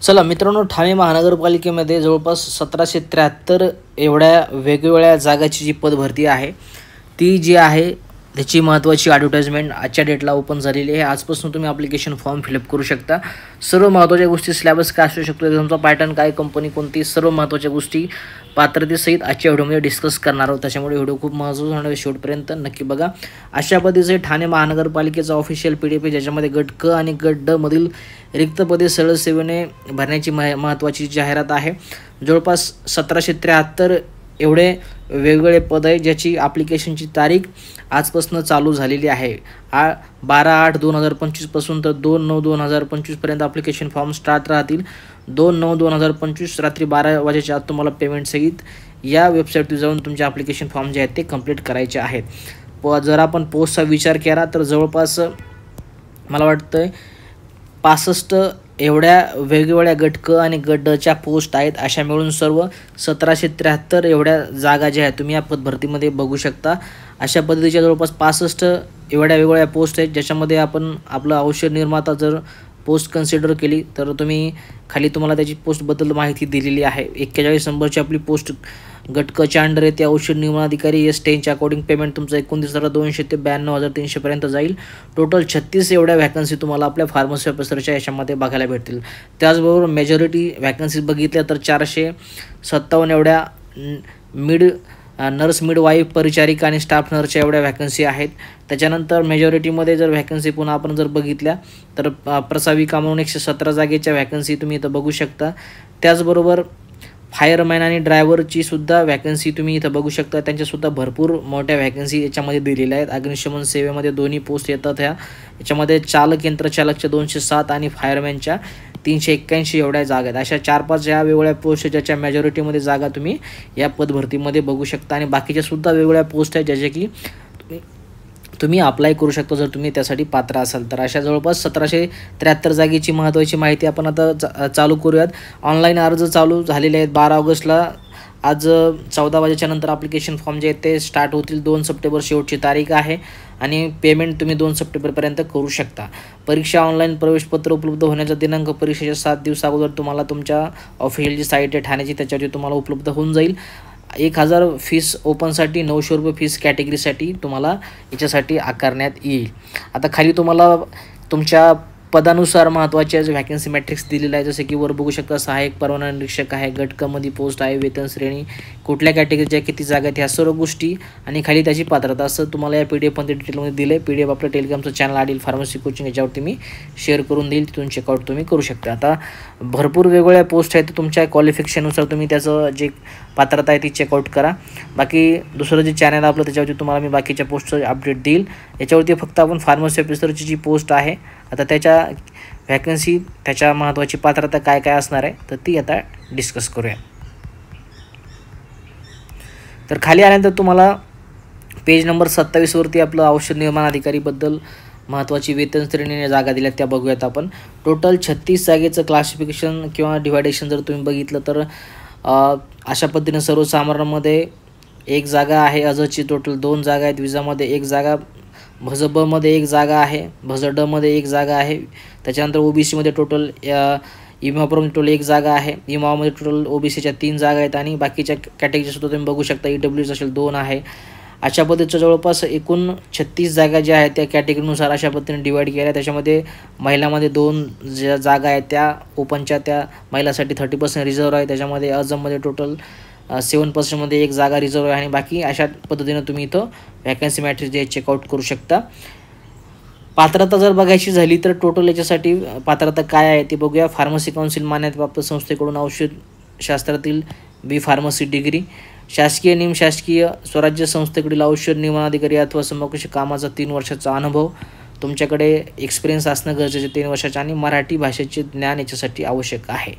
चला मित्रांनो, ठाणे महानगरपालिकेमध्ये जवळपास 1773 एवढ्या वेगवेगळ्या जागाची जी पदभरती आहे ती जी आहे त्याची महत्त्वाची ॲडव्हर्टाइजमेंट आजच्या डेटला ओपन झालेली आहे। आजपासून तुम्ही ॲप्लिकेशन फॉर्म फिलअप करू शकता। सर्व महत्त्वाच्या गोष्टी, सिलेबस काय असू शकतो, एक्झामचा पॅटर्न काय, कंपनी कोणती, सर्व महत्त्वाच्या गोष्टी पात्रतेसहित आजच्या व्हिडिओमध्ये डिस्कस करणार आहोत। त्याच्यामुळे व्हिडिओ खूप महत्त्वाचा होणार आहे, शेवटपर्यंत नक्की बघा। अशा पद्धतीचे ठाणे महानगरपालिकेचा ऑफिशियल PDF आहे, ज्याच्यामध्ये गट क आणि गट ड मधील रिक्त पदे सरळ सेवेने भरण्याची महत्त्वाची जाहिरात आहे। जवळपास 1773 एवढे वेगवेगळे पद आहे, ज्याची ॲप्लिकेशनची तारीख आजपासून चालू झालेली आहे। 12/8/2025 पासून तर 2/9/2025 पर्यंत ॲप्लिकेशन फॉर्म स्टार्ट राहतील। 2/9/2025 रात्री 12 वाजेच्या आत तुम्हाला पेमेंट सहित या वेबसाईटवर जाऊन तुमचे ॲप्लिकेशन फॉर्म जे आहेत ते कंप्लीट करायचे आहेत। जर आपण पोस्टचा विचार केला तर जवळपास मला वाटतं 65 एवढ्या वेगवेगळ्या गट क आणि गट ड च्या पोस्ट आहेत। अशा मिळून सर्व 1773 एवढ्या जागा ज्या आहेत तुम्ही या पदभरतीमध्ये बघू शकता। अशा पद्धतीच्या जवळपास 65 एवढ्या वेगवेगळ्या पोस्ट आहेत, ज्याच्यामध्ये आपण आपलं औषध निर्माता जर पोस्ट कन्सिडर केली तर तुम्ही खाली तुम्हाला त्याची पोस्टबद्दल माहिती दिलेली आहे। 41 नंबरची आपली पोस्ट गट क च्या अंडर आहे, ते औषध निर्माण अधिकारी S10च्या अकॉर्डिंग पेमेंट तुमचं 29,200 ते 92,300 पर्यंत जाईल। टोटल 36 एवढ्या व्हॅकन्सी तुम्हाला आपल्या फार्मसी ऑफिसरच्या याच्यामध्ये बघायला भेटतील। त्याचबरोबर मेजॉरिटी व्हॅकन्सीज बघितल्या तर 457 एवढ्या नर्स मिडवाईफ परिचारिका आणि स्टाफ नर्सच्या एवढ्या व्हॅकन्सी आहेत। त्याच्यानंतर मेजॉरिटीमध्ये जर व्हॅकन्सी पुन्हा आपण जर बघितल्या तर प्रसाविका म्हणून 117 जागेच्या व्हॅकन्सी तुम्ही इथं बघू शकता। त्याचबरोबर फायरमॅन आणि ड्रायव्हरची सुद्धा व्हॅकन्सी तुम्ही इथं बघू शकता, त्यांच्यासुद्धा भरपूर मोठ्या व्हॅकन्सी याच्यामध्ये दिलेल्या आहेत। अग्निशमन सेवेमध्ये दोन्ही पोस्ट येतात याच्यामध्ये चालक यंत्रचालकच्या 207 आणि फायरमॅनच्या 381 एवढ्या जागा आहेत। अशा 4-5 या वेगवेगळ्या पोस्ट ज्याच्या मेजॉरिटीमध्ये जागा तुम्ही या पदभरतीमध्ये बघू शकता आणि बाकीच्या सुद्धा वेगवेगळ्या पोस्ट आहेत ज्याच्या की तुम्ही अप्लाय करू शकता जर तुम्ही त्यासाठी पात्र असाल तर। अशा जवळपास 1773 जागेची महत्त्वाची माहिती आपण आता चालू करूयात। ऑनलाईन अर्ज चालू झालेले आहेत 12 ऑगस्टला। आज 14 वाजेच्या नंतर ॲप्लिकेशन फॉर्म जे आहेत ते स्टार्ट होतील। 2 सप्टेंबर शेवटची तारीख आहे आणि पेमेंट तुम्ही 2 सप्टेंबरपर्यंत करू शकता। परीक्षा ऑनलाईन प्रवेशपत्र उपलब्ध होण्याचा दिनांक परीक्षेच्या 7 दिवस अगोदर तुम्हाला तुमच्या ऑफिशियल जी साईट आहे ठाण्याची त्याच्यावरती तुम्हाला उपलब्ध होऊन जाईल। 1000 फीस ओपनसाठी, 900 रुपये फीस कॅटेगरीसाठी तुम्हाला याच्यासाठी आकारण्यात येईल। आता खाली तुम्हाला तुमच्या पदानुसार महत्त्वाचे व्हॅकन्सी मॅट्रिक्स दिलेला आहे, जसे की वर बघू शकता सहाय्यक परवाना निरीक्षक आहे, गट क मध्ये पोस्ट आहे, वेतन श्रेणी, कुठल्या कॅटेगरीच्या किती जागा आहेत, ह्या सर्व गोष्टी आणि खाली त्याची पात्रता असं तुम्हाला या PDF मध्ये डिटेलमध्ये दिलं आहे। PDF आपल्या टेलिग्रामचं चॅनल आडील फार्मसी कोचिंग याच्यावरती मी शेअर करून देईल, तिथून चेकआउट तुम्ही करू शकता। आता भरपूर वेगवेगळ्या पोस्ट आहेत, तुमच्या क्वालिफिकेशननुसार तुम्ही त्याचं जे पात्रता आहे ती चेकआउट करा। बाकी दुसरं जे चॅनल आपलं त्याच्यावरती तुम्हाला मी बाकीच्या पोस्टचं अपडेट देईल। याच्यावरती फक्त आपण फार्मसी ऑफिसरची जी पोस्ट आहे आता त्याच्या व्हॅकन्सी, त्याच्या महत्त्वाची पात्रता काय काय असणार आहे तर ती आता डिस्कस करूया। तर खाली आल्यानंतर तुम्हाला पेज नंबर 27 वरती आपलं औषध निर्माण अधिकारीबद्दल महत्त्वाची वेतन श्रेणी जागा दिल्या त्या बघूयात आपण। टोटल 36 जागेचं क्लासिफिकेशन किंवा डिव्हायडेशन जर तुम्ही बघितलं तर अशा पद्धतीने सर्वसामान्यांमध्ये 1 जागा आहे, अजची टोटल 2 जागा आहेत, विजामध्ये 1 जागा, भज ब मध्ये 1 जागा आहे, भज ड मध्ये 1 जागा आहे। त्याच्यानंतर OBC मध्ये टोटल इमाप्रमध्ये टोटल 1 जागा आहे, इमामध्ये टोटल OBCच्या 3 जागा आहेत आणि बाकीच्या कॅटेगरी सुद्धा तुम्ही बघू शकता। EWS असेल 2 आहे। अशा पद्धतीच्या जवळपास एकूण 36 जागा ज्या आहेत त्या कॅटेगरीनुसार अशा पद्धतीने डिवाईड केल्या। त्याच्यामध्ये महिलामध्ये 2 ज्या जागा आहेत त्या ओपनच्या त्या महिलासाठी 30% रिझर्व आहे। त्याच्यामध्ये अजममध्ये टोटल 7% मध्ये 1 जागा रिझर्व आहे आणि बाकी अशा पद्धतीने तुम्ही इथं व्हॅकन्सी मॅट्रिक्स जे चेकआउट करू शकता। पात्रता जर बघायची झाली तर टोटल याच्यासाठी पात्रता काय आहे ते बघूया। फार्मसी काउन्सिल मान्यताप्राप्त संस्थेकडून औषध शास्त्रातील B फार्मसी डिग्री, शासकीय निमशासकीय स्वराज्य संस्थेकडील औषध निर्माण अधिकारी अथवा समकक्ष कामाचा 3 वर्षाचा अनुभव, तुमच्याकडे एक्सपिरियन्स असणं गरजेचे 3 वर्षाचे आणि मराठी भाषेचे ज्ञान याच्यासाठी आवश्यक आहे।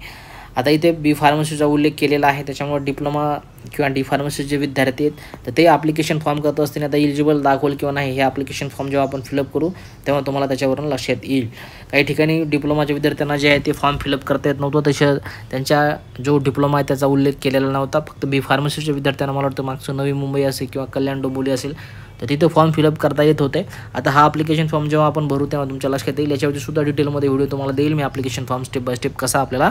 आता इथे B फार्मसीचा उल्लेख केलेला आहे, त्याच्यामुळे डिप्लोमा किंवा D फार्मसी जे विद्यार्थी आहेत तर ते ॲप्लिकेशन फॉर्म करत असताना आता एलिजिबल दाखवल किंवा नाही हे ॲप्लिकेशन फॉर्म जेव्हा आपण फिलअप करू तेव्हा तुम्हाला त्याच्यावरून लक्षात येईल। काही ठिकाणी डिप्लोमाच्या विद्यार्थ्यांना जे आहे ते फॉर्म फिलअप करता येत नव्हतं, तसे त्यांच्या जो डिप्लोमा आहे त्याचा उल्लेख केलेला नव्हता। फक्त B फार्मसीच्या विद्यार्थ्यांना मला वाटतं मागचं नवी मुंबई असेल किंवा कल्याण डोंबिवली असेल तर तिथे फॉर्म फिलअप करता येत होते. आता हा ॲप्लिकेशन फॉर्म जेव्हा आपण भरू तेव्हा तुमच्या लक्षात येईल. याच्यावरती सुद्धा डिटेलमध्ये व्हिडिओ तुम्हाला देईल मी, application form step by step कसा आपल्याला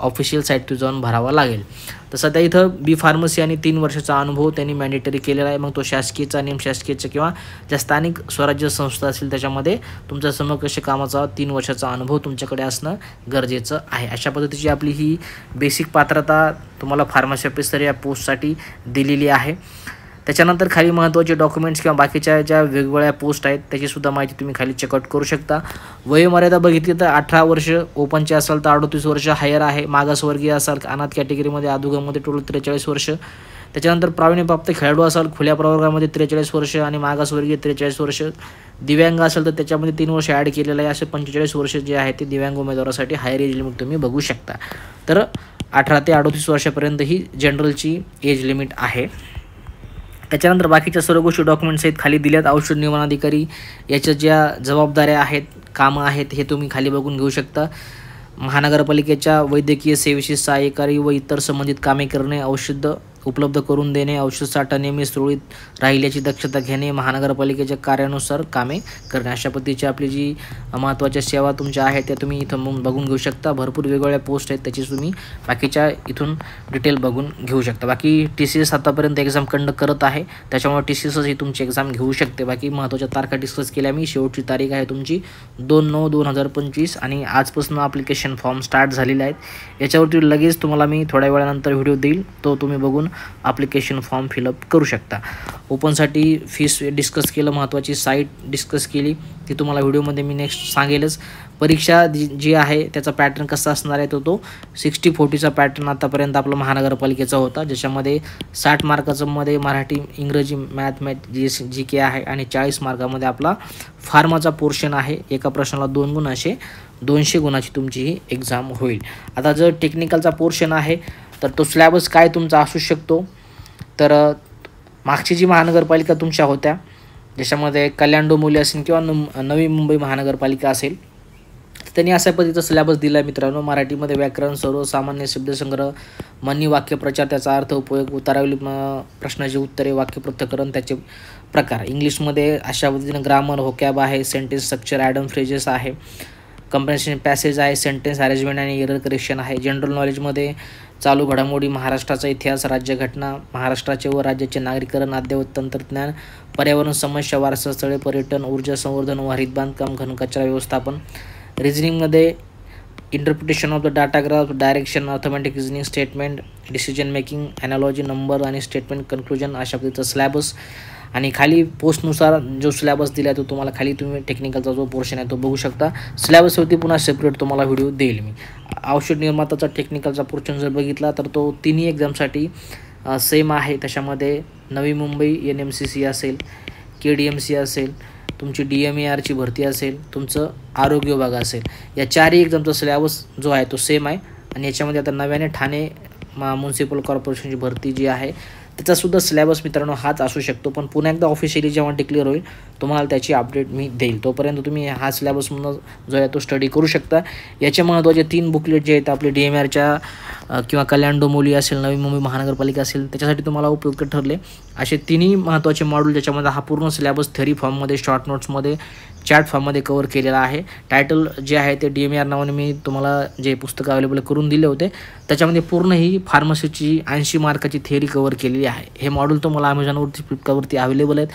ऑफिशियल साईटवर जाऊन भरावा लागेल. तर सध्या इथं बी फार्मसी आणि 3 वर्षाचा अनुभव त्यांनी मॅन्डेटरी केलेला आहे. मग तो शासकीयचा, निमशासकीयचा किंवा ज्या स्थानिक स्वराज्य संस्था असतील त्याच्यामध्ये तुमचा समकक्ष कामाचा 3 वर्षाचा अनुभव तुमच्याकडे असणं गरजेचं आहे. अशा पद्धतीची आपली ही बेसिक पात्रता तुम्हाला फार्मसी ऑफिसर या पोस्टसाठी दिलेली आहे. त्याच्यानंतर खाली महत्त्वाचे डॉक्युमेंट्स किंवा बाकीच्या ज्या वेगवेगळ्या पोस्ट आहेत त्याचीसुद्धा माहिती तुम्ही खाली चेकआउट करू शकता. वयोमर्यादा बघितली तर 18 वर्ष ओपनचे असाल तर 38 वर्ष हायर आहे. मागासवर्गीय असाल अनाथ कॅटेगरीमध्ये अधोगमध्ये टोटल 43 वर्ष. त्याच्यानंतर प्रावीण्यप्राप्त खेळाडू असाल खुल्या प्रवर्गामध्ये 43 वर्ष आणि मागासवर्गीय 43 वर्ष. दिव्यांग असेल तर त्याच्यामध्ये 3 वर्ष ॲड केलेलं आहे. असे 45 वर्ष जे आहे ते दिव्यांग उमेदवारासाठी हायर एज लिमिट तुम्ही बघू शकता. तर 18 ते 38 वर्षापर्यंत ही जनरलची एज लिमिट आहे. त्याच्यानंतर बाकीच्या सर्व गोष्टी डॉक्युमेंट्स आहेत खाली दिल्यात. औषध नियमन अधिकारी याच्या ज्या जबाबदाऱ्या आहेत, कामं आहेत हे तुम्ही खाली बघून घेऊ शकता. महानगरपालिकेच्या वैद्यकीय सेवेशी सहाय्यकारी व इतर संबंधित कामे करणे, औषध उपलब्ध करून देणे, औषध साठा नेहमी सुरळीत राहील याची दक्षता घेणे, महानगरपालिकेच्या कार्यानुसार कामे करणे. अशा पद्धतीची आपली जी महत्त्वाच्या सेवा तुमच्या आहेत त्या तुम्ही इथं बघून घेऊ शकता. भरपूर वेगवेगळ्या पोस्ट आहेत त्याची तुम्ही बाकीच्या इथून डिटेल बघून घेऊ शकता. बाकी TCS आतापर्यंत एक्झाम कंडक्ट करत आहे त्याच्यामुळे TCS ही तुमची एक्झाम घेऊ शकते. बाकी महत्त्वाच्या तारखा डिस्कस केल्या मी. शेवटची तारीख आहे तुमची 2/9/2025 आणि आजपासून ॲप्लिकेशन फॉर्म स्टार्ट झालेले आहेत. याच्यावरती लगेच तुम्हाला मी थोड्या वेळानंतर व्हिडिओ देईल, तो तुम्ही बघून ॲप्लिकेशन फॉर्म फिलअप करू शकता. ओपनसाठी फीस डिस्कस केलं, महत्त्वाची साईट डिस्कस केली ती तुम्हाला व्हिडिओमध्ये मी नेक्स्ट सांगेलच. परीक्षा जी आहे त्याचा पॅटर्न कसा असणार आहे तो 60-40चा पॅटर्न आतापर्यंत आपला महानगरपालिकेचा होता, ज्याच्यामध्ये 60 मार्काचं मध्ये मराठी, इंग्रजी, GK आहे आणि 40 मार्कामध्ये आपला फार्माचा पोर्शन आहे. एका प्रश्नाला 2 गुण असे 200 गुणाची तुमची ही एक्झाम होईल. आता जर टेक्निकलचा पोर्शन आहे तर तो सिलेबस काय तुमचा असू शकतो, तर मागची जी महानगरपालिका तुमच्या होत्या ज्याच्यामध्ये कल्याण डोंबिवली असेल किंवा नवी मुंबई महानगरपालिका असेल तर त्यांनी अशा पद्धतीचा सिलेबस दिला आहे मित्रांनो. मराठीमध्ये व्याकरण, सर्वसामान्य शब्दसंग्रह, म्हणी, वाक्यप्रचार, त्याचा अर्थ, उपयोग, उतारावली प्रश्नाची उत्तरे, वाक्यपृथक्करण, त्याचे प्रकार. इंग्लिशमध्ये अशा पद्धतीने ग्रामर, होकॅब आहे, सेंटेन्स स्ट्रक्चर, ॲडम फ्रेजेस आहे, कंप्रेन्शन पॅसेज आहे, सेंटेन्स अरेंजमेंट आणि एरर करेक्शन आहे. जनरल नॉलेजमध्ये चालू घडामोडी, महाराष्ट्राचा इतिहास, राज्यघटना, महाराष्ट्राचे व राज्याचे नागरीकरण, अद्ययावत तंत्रज्ञान, पर्यावरण समस्या, वारसास्थळे, पर्यटन, ऊर्जा संवर्धन व हरित बांधकाम, घनकचरा व्यवस्थापन. रिझनिंगमध्ये interpretation of the data graph, direction, arithmetic reasoning, statement, decision making, analogy, number आणि स्टेटमेंट कन्क्लुजन अशा पद्धतीचा सिलेबस. आणि खाली पोस्टनुसार जो सिलेबस दिला आहे तो तुम्हाला खाली तुम्ही टेक्निकलचा जो पोर्शन आहे तो बघू शकता. सिलेबसवरती पुन्हा सेपरेट तुम्हाला व्हिडिओ देईल मी. औषध निर्माताचा टेक्निकलचा पोर्शन जर बघितला तर तो तिन्ही एक्झामसाठी सेम आहे. त्याच्यामध्ये नवी मुंबई NMCC असेल, KDMC असेल, तुमची DMARची भरती असेल, तुमचं आरोग्य विभाग असेल, या 4 एक्झामचा सिलेबस जो आहे तो सेम आहे. आणि याच्यामध्ये आता नव्याने ठाणे म्युन्सिपल कॉर्पोरेशनची भरती जी आहे त्याचासुद्धा सिलेबस मित्रांनो हाच असू शकतो. पण पुन्हा एकदा ऑफिशियली जेव्हा डिक्लेअर होईल तुम्हाला त्याची अपडेट मी देईल. तोपर्यंत तुम्ही हा सिलेबसमधून जो आहे तो स्टडी करू शकता. याचे महत्त्वाचे 3 बुकलेट जे आहेत आपले DMARच्या किंवा कल्याण डोंबिवली असेल, नवी मुंबई महानगरपालिका असेल त्याच्यासाठी तुम्हाला उपयुक्त ठरले असे तिन्ही महत्त्वाचे मॉड्यूल ज्याच्यामध्ये हा पूर्ण सिलेबस थेरी फॉर्ममध्ये, शॉर्ट नोट्समध्ये, चॅट फॉर्ममध्ये कवर केलेला आहे. टायटल जे आहे ते DMAR नावाने मी तुम्हाला जे पुस्तकं अवेलेबल करून दिले होते त्याच्यामध्ये पूर्ण ही फार्मसीची 80 मार्काची थेअरी कवर केलेली आहे. हे मॉड्यूल तुम्हाला अमेझॉनवरती, फ्लिपकार्टवरती अवेलेबल आहेत.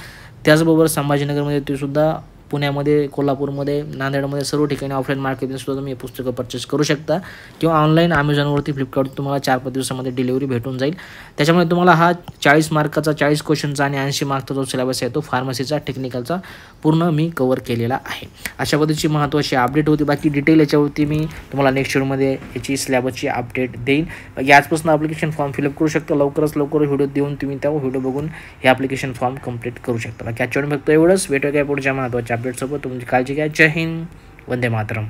त्याचबरोबर संभाजीनगरमध्ये ते सुद्धा, पुण्यामध्ये, कोल्हापूरमध्ये, नांदेडमध्ये सर्व ठिकाणी ऑफलाईन मार्केटसुद्धा तुम्ही हे पुस्तकं परचेस करू शकता किंवा ऑनलाईन अमेझॉनवरती, फ्लिपकार्टवरती तुम्हाला 4-5 दिवसामध्ये डिलिव्हरी भेटून जाईल. त्याच्यामुळे तुम्हाला हा 40 मार्काचा, 40 क्वेश्चनचा आणि 80 मार्कचा जो सिलेबस आहे तो फार्मसीचा टेक्निकलचा पूर्ण मी कवर केलेला आहे. अशा पद्धतीची महत्त्वाची अपडेट होती. बाकी डिटेल याच्यावरती मी तुम्हाला नेक्स्ट व्हिडिओमध्ये याची सिलेबसची अपडेट देईन. बाकी आजपासून ॲप्लिकेशन फॉर्म फिलअप करू शकता. लवकरच लवकर व्हिडिओ देऊन तुम्ही त्या व्हिडिओ बघून हे ॲप्लिकेशन फॉर्म कंप्लीट करू शकता. बाकी आजच्या फक्त एवढंच. भेटूया काय पुढच्या महत्त्वाच्या अपडेटसोबत. तुमची काळजी घ्या. जय हिंद, वंदे मातरम.